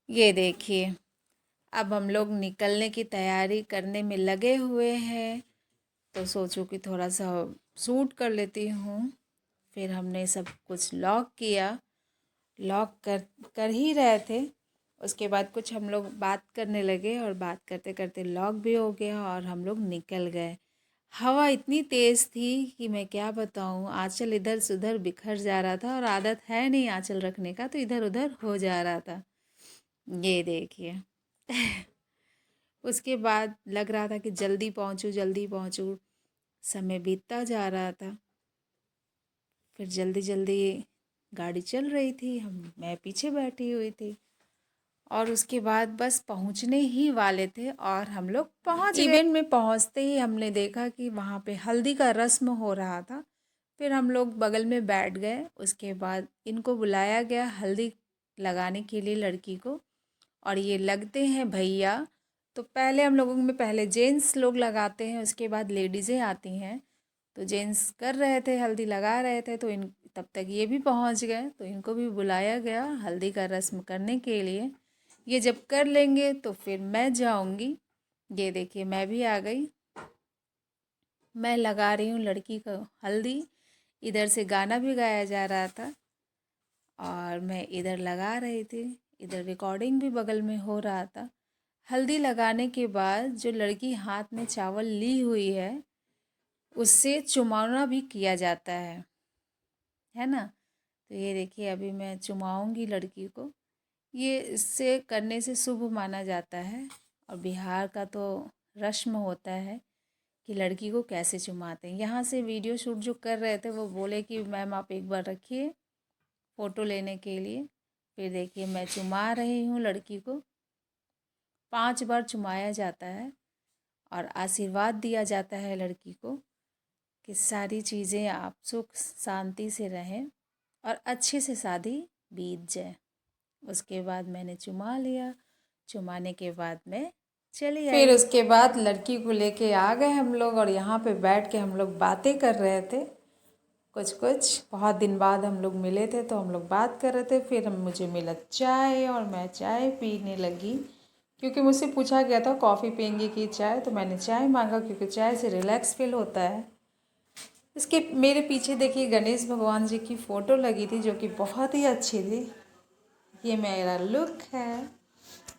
ये देखिए, अब हम लोग निकलने की तैयारी करने में लगे हुए हैं। तो सोचूं कि थोड़ा सा शूट कर लेती हूँ। फिर हमने सब कुछ लॉक किया। लॉक कर कर ही रहे थे। उसके बाद कुछ हम लोग बात करने लगे और बात करते करते लॉक भी हो गया और हम लोग निकल गए। हवा इतनी तेज़ थी कि मैं क्या बताऊँ। आंचल इधर से उधर बिखर जा रहा था और आदत है नहीं आंचल रखने का, तो इधर उधर हो जा रहा था। ये देखिए। उसके बाद लग रहा था कि जल्दी पहुँचूँ जल्दी पहुँचूँ। समय बीतता जा रहा था। फिर जल्दी जल्दी गाड़ी चल रही थी, मैं पीछे बैठी हुई थी। और उसके बाद बस पहुंचने ही वाले थे और हम लोग पहुंच गए। इवेंट में पहुंचते ही हमने देखा कि वहाँ पे हल्दी का रस्म हो रहा था। फिर हम लोग बगल में बैठ गए। उसके बाद इनको बुलाया गया हल्दी लगाने के लिए लड़की को। और ये लगते हैं भैया। तो पहले हम लोगों में पहले जेंट्स लोग लगाते हैं, उसके बाद लेडीज़ें आती हैं। तो जेंट्स कर रहे थे, हल्दी लगा रहे थे, तो इन तब तक ये भी पहुंच गए। तो इनको भी बुलाया गया हल्दी का रस्म करने के लिए। ये जब कर लेंगे तो फिर मैं जाऊंगी। ये देखिए, मैं भी आ गई। मैं लगा रही हूँ लड़की को हल्दी। इधर से गाना भी गाया जा रहा था और मैं इधर लगा रही थी। इधर रिकॉर्डिंग भी बगल में हो रहा था। हल्दी लगाने के बाद जो लड़की हाथ में चावल ली हुई है, उससे चुमाना भी किया जाता है ना। तो ये देखिए, अभी मैं चुमाऊंगी लड़की को। ये इससे करने से शुभ माना जाता है। और बिहार का तो रस्म होता है कि लड़की को कैसे चुमाते हैं। यहाँ से वीडियो शूट जो कर रहे थे वो बोले कि मैम आप एक बार रखिए फ़ोटो लेने के लिए। फिर देखिए, मैं चुमा रही हूँ लड़की को। 5 बार चुमाया जाता है और आशीर्वाद दिया जाता है लड़की को कि सारी चीज़ें आप सुख शांति से रहें और अच्छे से शादी बीत जाए। उसके बाद मैंने चुमा लिया। चुमाने के बाद मैं चली आई। फिर उसके बाद लड़की को लेके आ गए हम लोग और यहाँ पे बैठ के हम लोग बातें कर रहे थे। कुछ बहुत दिन बाद हम लोग मिले थे तो हम लोग बात कर रहे थे। फिर मुझे मिला चाय और मैं चाय पीने लगी, क्योंकि मुझसे पूछा गया था कॉफ़ी पियेंगी कि चाय, तो मैंने चाय मांगा क्योंकि चाय से रिलैक्स फील होता है। इसके मेरे पीछे देखिए गणेश भगवान जी की फ़ोटो लगी थी जो कि बहुत ही अच्छी थी। ये मेरा लुक है।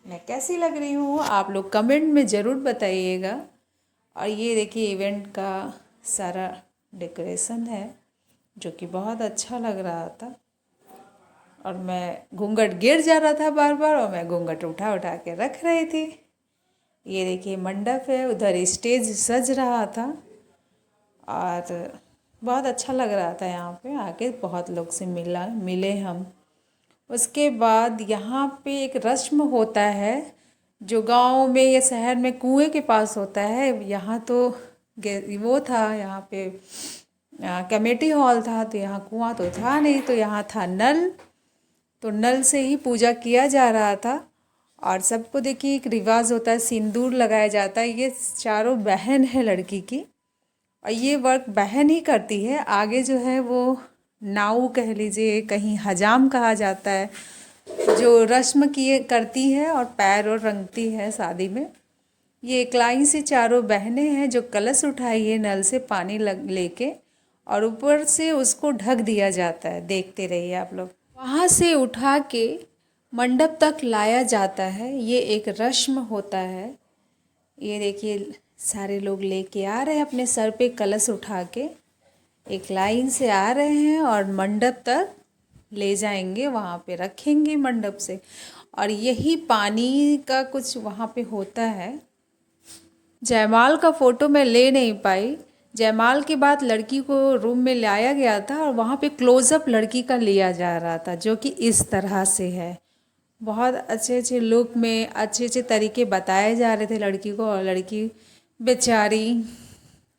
मैं कैसी लग रही हूँ आप लोग कमेंट में ज़रूर बताइएगा। और ये देखिए इवेंट का सारा डेकोरेशन है जो कि बहुत अच्छा लग रहा था। और मैं घूंघट गिर जा रहा था बार बार और मैं घूंघट उठा उठा के रख रही थी। ये देखिए मंडप है, उधर स्टेज सज रहा था और बहुत अच्छा लग रहा था। यहाँ पे आके बहुत लोग से मिले हम। उसके बाद यहाँ पे एक रस्म होता है जो गांव में या शहर में कुएं के पास होता है। यहाँ तो वो था, यहाँ पे कमेटी हॉल था, तो यहाँ कुआं तो था नहीं, तो यहाँ था नल। तो नल से ही पूजा किया जा रहा था। और सबको देखिए एक रिवाज होता है, सिंदूर लगाया जाता है। ये चारों बहन है लड़की की और ये वर्क बहन ही करती है। आगे जो है वो नाऊ कह लीजिए, कहीं हजाम कहा जाता है, जो रस्म किए करती है और पैर और रंगती है शादी में। ये एक लाइन से चारों बहनें हैं जो कलश उठाई है नल से पानी लेके, और ऊपर से उसको ढक दिया जाता है। देखते रहिए आप लोग। वहाँ से उठा के मंडप तक लाया जाता है। ये एक रस्म होता है। ये देखिए सारे लोग लेके आ रहे हैं अपने सर पे कलश उठा के, एक लाइन से आ रहे हैं और मंडप तक ले जाएंगे, वहाँ पे रखेंगे मंडप से। और यही पानी का कुछ वहाँ पे होता है। जयमाल का फ़ोटो मैं ले नहीं पाई। जयमाल के बाद लड़की को रूम में लाया गया था और वहाँ पे क्लोज़अप लड़की का लिया जा रहा था, जो कि इस तरह से है। बहुत अच्छे अच्छे लुक में अच्छे अच्छे तरीके बताए जा रहे थे लड़की को। और लड़की बेचारी,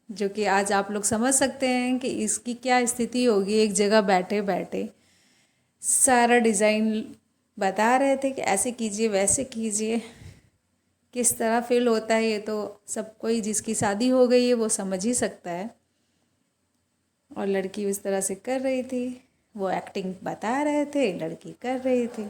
जो कि आज आप लोग समझ सकते हैं कि इसकी क्या स्थिति होगी एक जगह बैठे बैठे। सारा डिज़ाइन बता रहे थे कि ऐसे कीजिए वैसे कीजिए। किस तरह फील होता है ये तो सब कोई जिसकी शादी हो गई है वो समझ ही सकता है। और लड़की उस तरह से कर रही थी, वो एक्टिंग बता रहे थे, लड़की कर रही थी।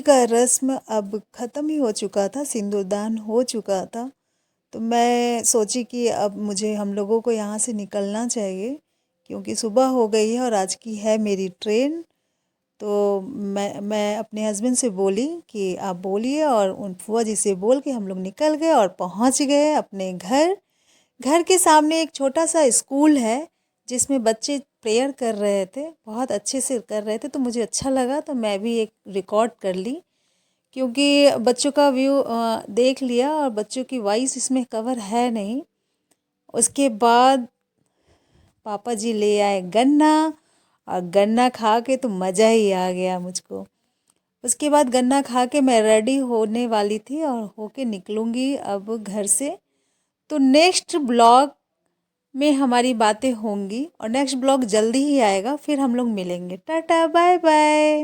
का रस्म अब ख़त्म ही हो चुका था, सिंदूरदान हो चुका था। तो मैं सोची कि अब मुझे हम लोगों को यहाँ से निकलना चाहिए, क्योंकि सुबह हो गई है और आज की है मेरी ट्रेन। तो मैं अपने हस्बैंड से बोली कि आप बोलिए, और उन फूआ जी से बोल के हम लोग निकल गए और पहुँच गए अपने घर। घर के सामने एक छोटा सा स्कूल है जिसमें बच्चे प्रेयर कर रहे थे, बहुत अच्छे से कर रहे थे, तो मुझे अच्छा लगा, तो मैं भी एक रिकॉर्ड कर ली, क्योंकि बच्चों का व्यू देख लिया और बच्चों की वॉइस इसमें कवर है नहीं। उसके बाद पापा जी ले आए गन्ना, और गन्ना खा के तो मज़ा ही आ गया मुझको। उसके बाद गन्ना खा के मैं रेडी होने वाली थी और होके निकलूँगी अब घर से। तो नेक्स्ट ब्लॉग में हमारी बातें होंगी, और नेक्स्ट ब्लॉग जल्दी ही आएगा, फिर हम लोग मिलेंगे। Tata bye bye.